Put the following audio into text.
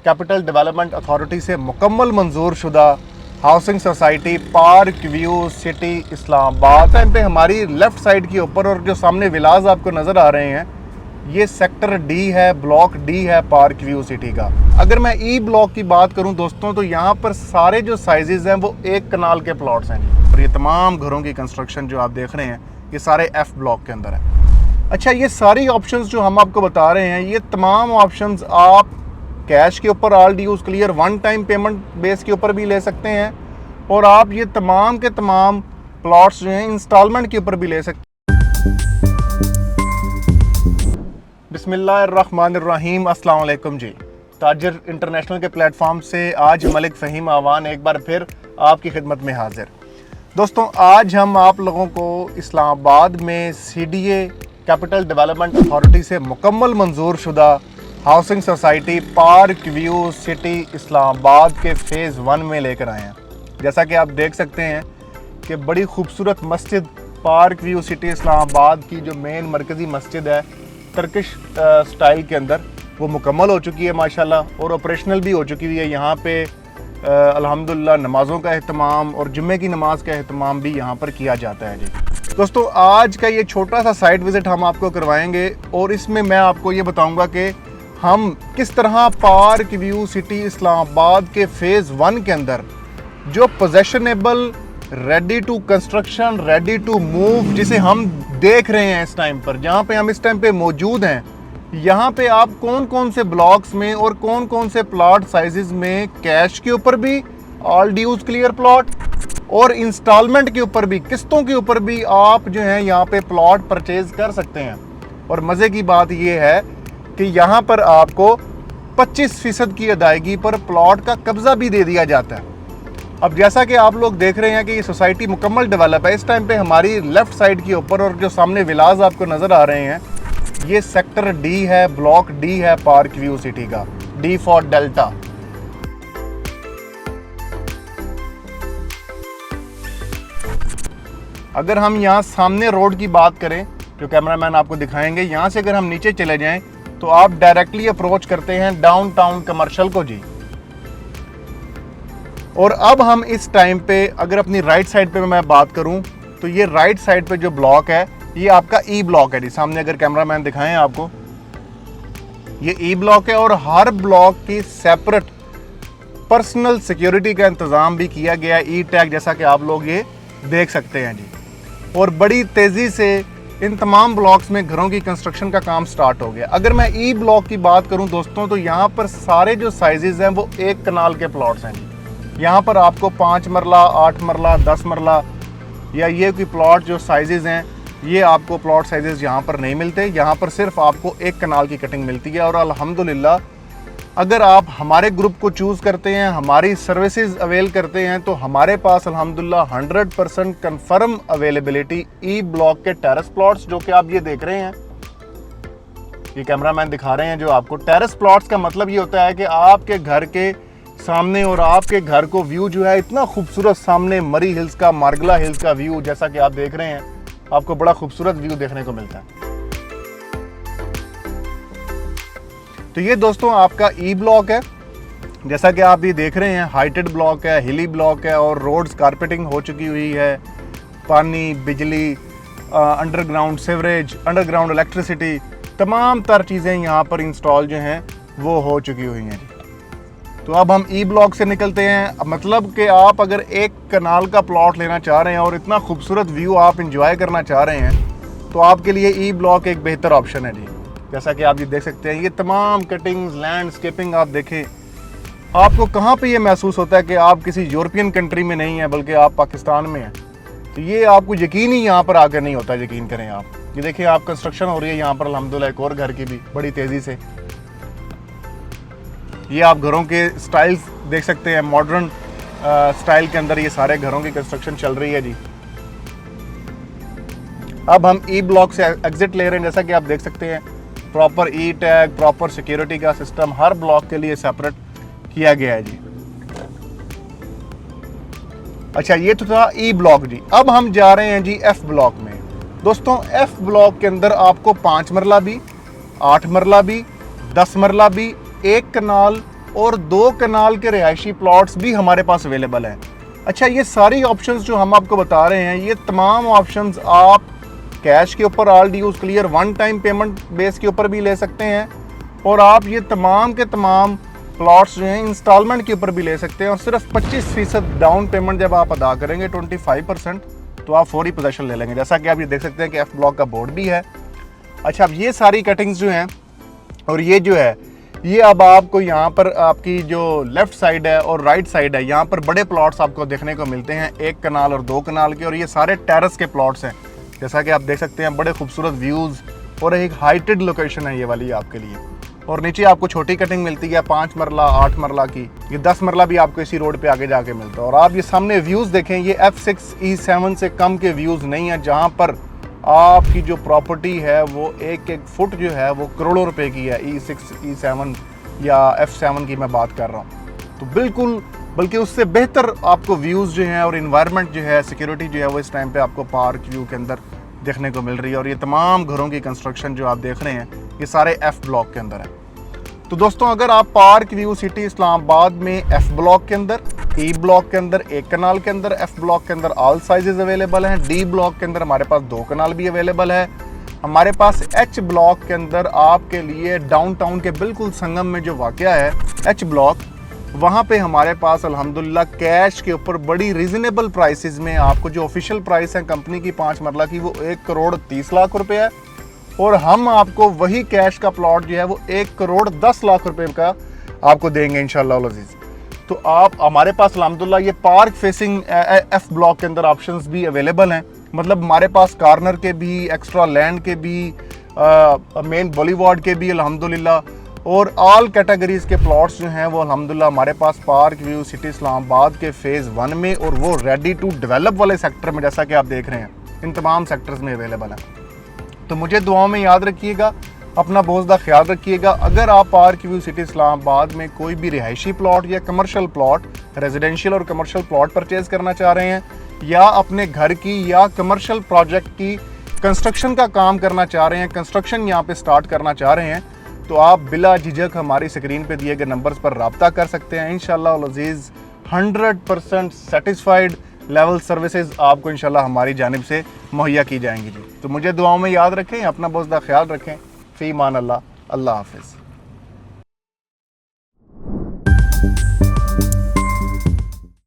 Capital development authority से मुकम्मल मंजूर शुदा housing society park view city Islamabad. Time पे हमारी लेफ़्ट साइड के ऊपर और जो सामने विलाज आपको नज़र आ रहे हैं, ये सेक्टर डी है, ब्लॉक डी है पार्क व्यू सिटी का। अगर मैं ई ब्लॉक की बात करूं दोस्तों, तो यहाँ पर सारे जो साइजेस हैं वो 1 कनाल के प्लॉट्स हैं और ये तमाम घरों की कंस्ट्रक्शन जो आप देख रहे हैं ये सारे एफ ब्लॉक के अंदर है। अच्छा, ये सारी ऑप्शंस जो हम आपको बता रहे हैं, ये तमाम ऑप्शंस आप कैश के ऊपर all dues clear one time payment base के ऊपर भी ले सकते हैं और आप ये तमाम के तमाम प्लॉट्स जो हैं इंस्टॉलमेंट के ऊपर भी ले सकते हैं। बिस्मिल्लाहिर्रहमानिर्रहीम, अस्सलाम वालेकुम जी। ताजर इंटरनेशनल के प्लेटफॉर्म से आज मलिक फ़हीम आवान एक बार फिर आपकी खिदमत में हाजिर। दोस्तों, आज हम आप लोगों को इस्लामाबाद में CDA कैपिटल डेवलपमेंट अथॉरिटी से मुकम्मल मंजूर शुदा housing society park view city Islamabad के फ़ेज़ 1 में लेकर आए हैं। जैसा कि आप देख सकते हैं कि बड़ी खूबसूरत मस्जिद पार्क व्यू सिटी इस्लामाबाद की जो मेन मरकज़ी मस्जिद है टर्किश स्टाइल के अंदर, वो मुकम्मल हो चुकी है माशाल्लाह और ऑपरेशनल भी हो चुकी हुई है। यहाँ पे अल्हम्दुलिल्लाह नमाज़ों का एहतमाम और जुम्मे की नमाज का एहतमाम भी यहाँ पर किया जाता है जी। दोस्तों, आज का ये छोटा सा साइट विज़िट हम आपको करवाएंगे और इसमें मैं आपको ये बताऊँगा कि हम किस तरह पार्क व्यू सिटी इस्लामाबाद के फ़ेज़ 1 के अंदर जो possessionable ready to construction ready to move जिसे हम देख रहे हैं इस टाइम पर, जहाँ पे हम इस टाइम पे मौजूद हैं, यहाँ पे आप कौन कौन से ब्लॉक्स में और कौन कौन से प्लॉट साइजेस में कैश के ऊपर भी ऑल ड्यूज क्लियर प्लॉट और इंस्टॉलमेंट के ऊपर भी, किस्तों के ऊपर भी आप जो है यहाँ पे प्लॉट परचेज कर सकते हैं। और मज़े की बात ये है कि यहाँ पर आपको 25% की अदायगी पर प्लॉट का कब्ज़ा भी दे दिया जाता है। अब जैसा कि आप लोग देख रहे हैं कि ये सोसाइटी मुकम्मल डेवलप है। इस टाइम पे हमारी लेफ़्ट साइड के ऊपर और जो सामने विलाज आपको नज़र आ रहे हैं, ये सेक्टर डी है, ब्लॉक डी है पार्क व्यू सिटी का, डी फॉर डेल्टा। अगर हम यहाँ सामने रोड की बात करें, जो कैमरामैन आपको दिखाएंगे, यहाँ से अगर हम नीचे चले जाएं तो आप डायरेक्टली अप्रोच करते हैं डाउनटाउन कमर्शियल को जी। और अब हम इस टाइम पे अगर अपनी राइट साइड पे मैं बात करूं, तो ये राइट साइड पे जो ब्लॉक है ये आपका ई ब्लॉक है जी। सामने अगर कैमरामैन दिखाएं आपको, ये ई ब्लॉक है और हर ब्लॉक की सेपरेट पर्सनल सिक्योरिटी का इंतज़ाम भी किया गया है, ई टैग, जैसा कि आप लोग ये देख सकते हैं जी। और बड़ी तेज़ी से इन तमाम ब्लॉक्स में घरों की कंस्ट्रक्शन का काम स्टार्ट हो गया। अगर मैं ई ब्लॉक की बात करूं दोस्तों, तो यहाँ पर सारे जो साइजेस हैं वो 1 कनाल के प्लॉट्स हैं जी। यहाँ पर आपको 5 मरला, 8 मरला, 10 मरला या ये कोई प्लॉट जो साइजेस हैं, ये आपको प्लॉट साइजेस यहाँ पर नहीं मिलते। यहाँ पर सिर्फ आपको 1 कनाल की कटिंग मिलती है। और अल्हम्दुलिल्लाह अगर आप हमारे ग्रुप को चूज़ करते हैं, हमारी सर्विसेज अवेल करते हैं, तो हमारे पास अल्हम्दुलिल्लाह 100% कन्फर्म अवेलेबिलिटी ई ब्लॉक के टेरेस प्लॉट्स, जो कि आप ये देख रहे हैं, ये कैमरामैन दिखा रहे हैं जो आपको। टेरेस प्लॉट्स का मतलब ये होता है कि आपके घर के सामने और आपके घर को व्यू जो है इतना खूबसूरत, सामने मरी हिल्स का, मार्गला हिल्स का व्यू, जैसा कि आप देख रहे हैं, आपको बड़ा खूबसूरत व्यू देखने को मिलता है। तो ये दोस्तों आपका ई ब्लॉक है। जैसा कि आप ये देख रहे हैं, हाइटेड ब्लॉक है, हिली ब्लॉक है और रोड्स कारपेटिंग हो चुकी हुई है। पानी, बिजली, अंडरग्राउंड सीवरेज, अंडरग्राउंड इलेक्ट्रिसिटी, तमाम तर चीज़ें यहाँ पर इंस्टॉल जो हैं वो हो चुकी हुई हैं। तो अब हम ई ब्लॉक से निकलते हैं। मतलब कि आप अगर 1 कनाल का प्लॉट लेना चाह रहे हैं और इतना खूबसूरत व्यू आप इंजॉय करना चाह रहे हैं, तो आपके लिए ई ब्लॉक एक बेहतर ऑप्शन है जी। जैसा कि आप ये देख सकते हैं, ये तमाम कटिंग्स, लैंडस्केपिंग आप देखें, आपको कहाँ पे ये महसूस होता है कि आप किसी यूरोपियन कंट्री में नहीं हैं बल्कि आप पाकिस्तान में हैं। तो ये आपको यकीन ही यहाँ पर आकर नहीं होता, यकीन करें आप। ये देखिए, आप कंस्ट्रक्शन हो रही है यहाँ पर अल्हम्दुलिल्लाह एक और घर की भी बड़ी तेज़ी से। ये आप घरों के स्टाइल्स देख सकते हैं, मॉडर्न स्टाइल के अंदर ये सारे घरों की कंस्ट्रक्शन चल रही है जी। अब हम ई ब्लॉक से एग्जिट ले रहे हैं। जैसा कि आप देख सकते हैं, प्रॉपर ई टैग, प्रॉपर सिक्योरिटी का सिस्टम हर ब्लॉक के लिए सेपरेट किया गया है जी। अच्छा, ये तो था ई ब्लॉक जी। अब हम जा रहे हैं जी एफ ब्लॉक में। दोस्तों, एफ ब्लॉक के अंदर आपको 5 मरला भी, 8 मरला भी, 10 मरला भी, 1 कनाल और 2 कनाल के रिहायशी प्लॉट्स भी हमारे पास अवेलेबल हैं। अच्छा, ये सारी ऑप्शंस जो हम आपको बता रहे हैं, ये तमाम ऑप्शंस आप कैश के ऊपर all dues clear one time payment base के ऊपर भी ले सकते हैं, और आप ये तमाम के तमाम प्लॉट्स जो हैं इंस्टॉलमेंट के ऊपर भी ले सकते हैं। और सिर्फ 25% डाउन पेमेंट जब आप अदा करेंगे 25%, तो आप फौरी पोजेशन ले लेंगे। जैसा कि आप ये देख सकते हैं कि एफ ब्लॉक का बोर्ड भी है। अच्छा, अब ये सारी कटिंग्स जो हैं और ये जो है, ये अब आपको यहाँ पर आपकी जो लेफ़्ट साइड है और राइट साइड है, यहाँ पर बड़े प्लॉट्स आपको देखने को मिलते हैं, 1 कनाल और 2 कनाल के, और ये सारे टेरेस के प्लॉट्स हैं। जैसा कि आप देख सकते हैं, बड़े खूबसूरत व्यूज़ और एक हाइटेड लोकेशन है ये वाली आपके लिए। और नीचे आपको छोटी कटिंग मिलती है 5 मरला 8 मरला की, ये 10 मरला भी आपको इसी रोड पे आगे जाके मिलता है। और आप ये सामने व्यूज़ देखें, ये F6 E7 से कम के व्यूज़ नहीं है, जहाँ पर आपकी जो प्रॉपर्टी है वो एक फुट जो है वो करोड़ों रुपए की है। E6 E7 या F7 की मैं बात कर रहा हूँ, तो बिल्कुल बल्कि उससे बेहतर आपको व्यूज़ जो हैं और इन्वायरमेंट जो है, सिक्योरिटी जो है, वो इस टाइम पे आपको पार्क व्यू के अंदर देखने को मिल रही है। और ये तमाम घरों की कंस्ट्रक्शन जो आप देख रहे हैं, ये सारे F ब्लॉक के अंदर है। तो दोस्तों, अगर आप पार्क व्यू सिटी इस्लामाबाद में F ब्लॉक के अंदर, E ब्लॉक के अंदर 1 कनाल के अंदर, F ब्लॉक के अंदर ऑल साइजेस अवेलेबल हैं, D ब्लॉक के अंदर हमारे पास 2 कनाल भी अवेलेबल है, हमारे पास H ब्लॉक के अंदर आपके लिए डाउनटाउन के बिल्कुल संगम में जो वाक़या है H ब्लॉक, वहाँ पे हमारे पास अल्हम्दुलिल्लाह कैश के ऊपर बड़ी रीज़नेबल प्राइसेस में आपको जो ऑफिशियल प्राइस है कंपनी की 5 मरला की, वो 1 करोड़ 30 लाख रुपए है, और हम आपको वही कैश का प्लॉट जो है वो 1 करोड़ 10 लाख रुपए का आपको देंगे इंशाअल्लाह अज़ीज़। तो आप हमारे पास अल्हम्दुलिल्लाह ये पार्क फेसिंग F ब्लॉक के अंदर ऑप्शंस भी अवेलेबल हैं। मतलब हमारे पास कॉर्नर के भी, एक्स्ट्रा लैंड के भी, मेन बॉलीवुड के भी अल्हम्दुलिल्लाह, और ऑल कैटेगरीज के प्लॉट्स जो हैं वो अल्हम्दुलिल्लाह हमारे पास पार्क व्यू सिटी इस्लामाबाद के फ़ेज़ 1 में और वो रेडी टू डेवलप वाले सेक्टर में, जैसा कि आप देख रहे हैं, इन तमाम सेक्टर्स में अवेलेबल हैं। तो मुझे दुआओं में याद रखिएगा, अपना बहुत ज़्यादा ख्याल रखिएगा। अगर आप पार्क व्यू सिटी इस्लामाबाद में कोई भी रिहायशी प्लॉट या कमर्शियल प्लॉट, रेजिडेंशियल और कमर्शियल प्लॉट परचेज़ करना चाह रहे हैं, या अपने घर की या कमर्शियल प्रोजेक्ट की कंस्ट्रक्शन का काम करना चाह रहे हैं, कंस्ट्रक्शन यहाँ पे स्टार्ट करना चाह रहे हैं, तो आप बिला झिझक हमारी स्क्रीन पे दिए गए नंबर्स पर रब्ता कर सकते हैं। इंशाअल्लाह अज़ीज़ 100% सेटिस्फाइड लेवल सर्विसेज आपको इंशाल्लाह हमारी जानिब से मुहैया की जाएंगी जी। तो मुझे दुआओं में याद रखें, अपना बहुत ज़्यादा ख्याल रखें। फ़ी मान अल्लाह, अल्लाह हाफ़िज़।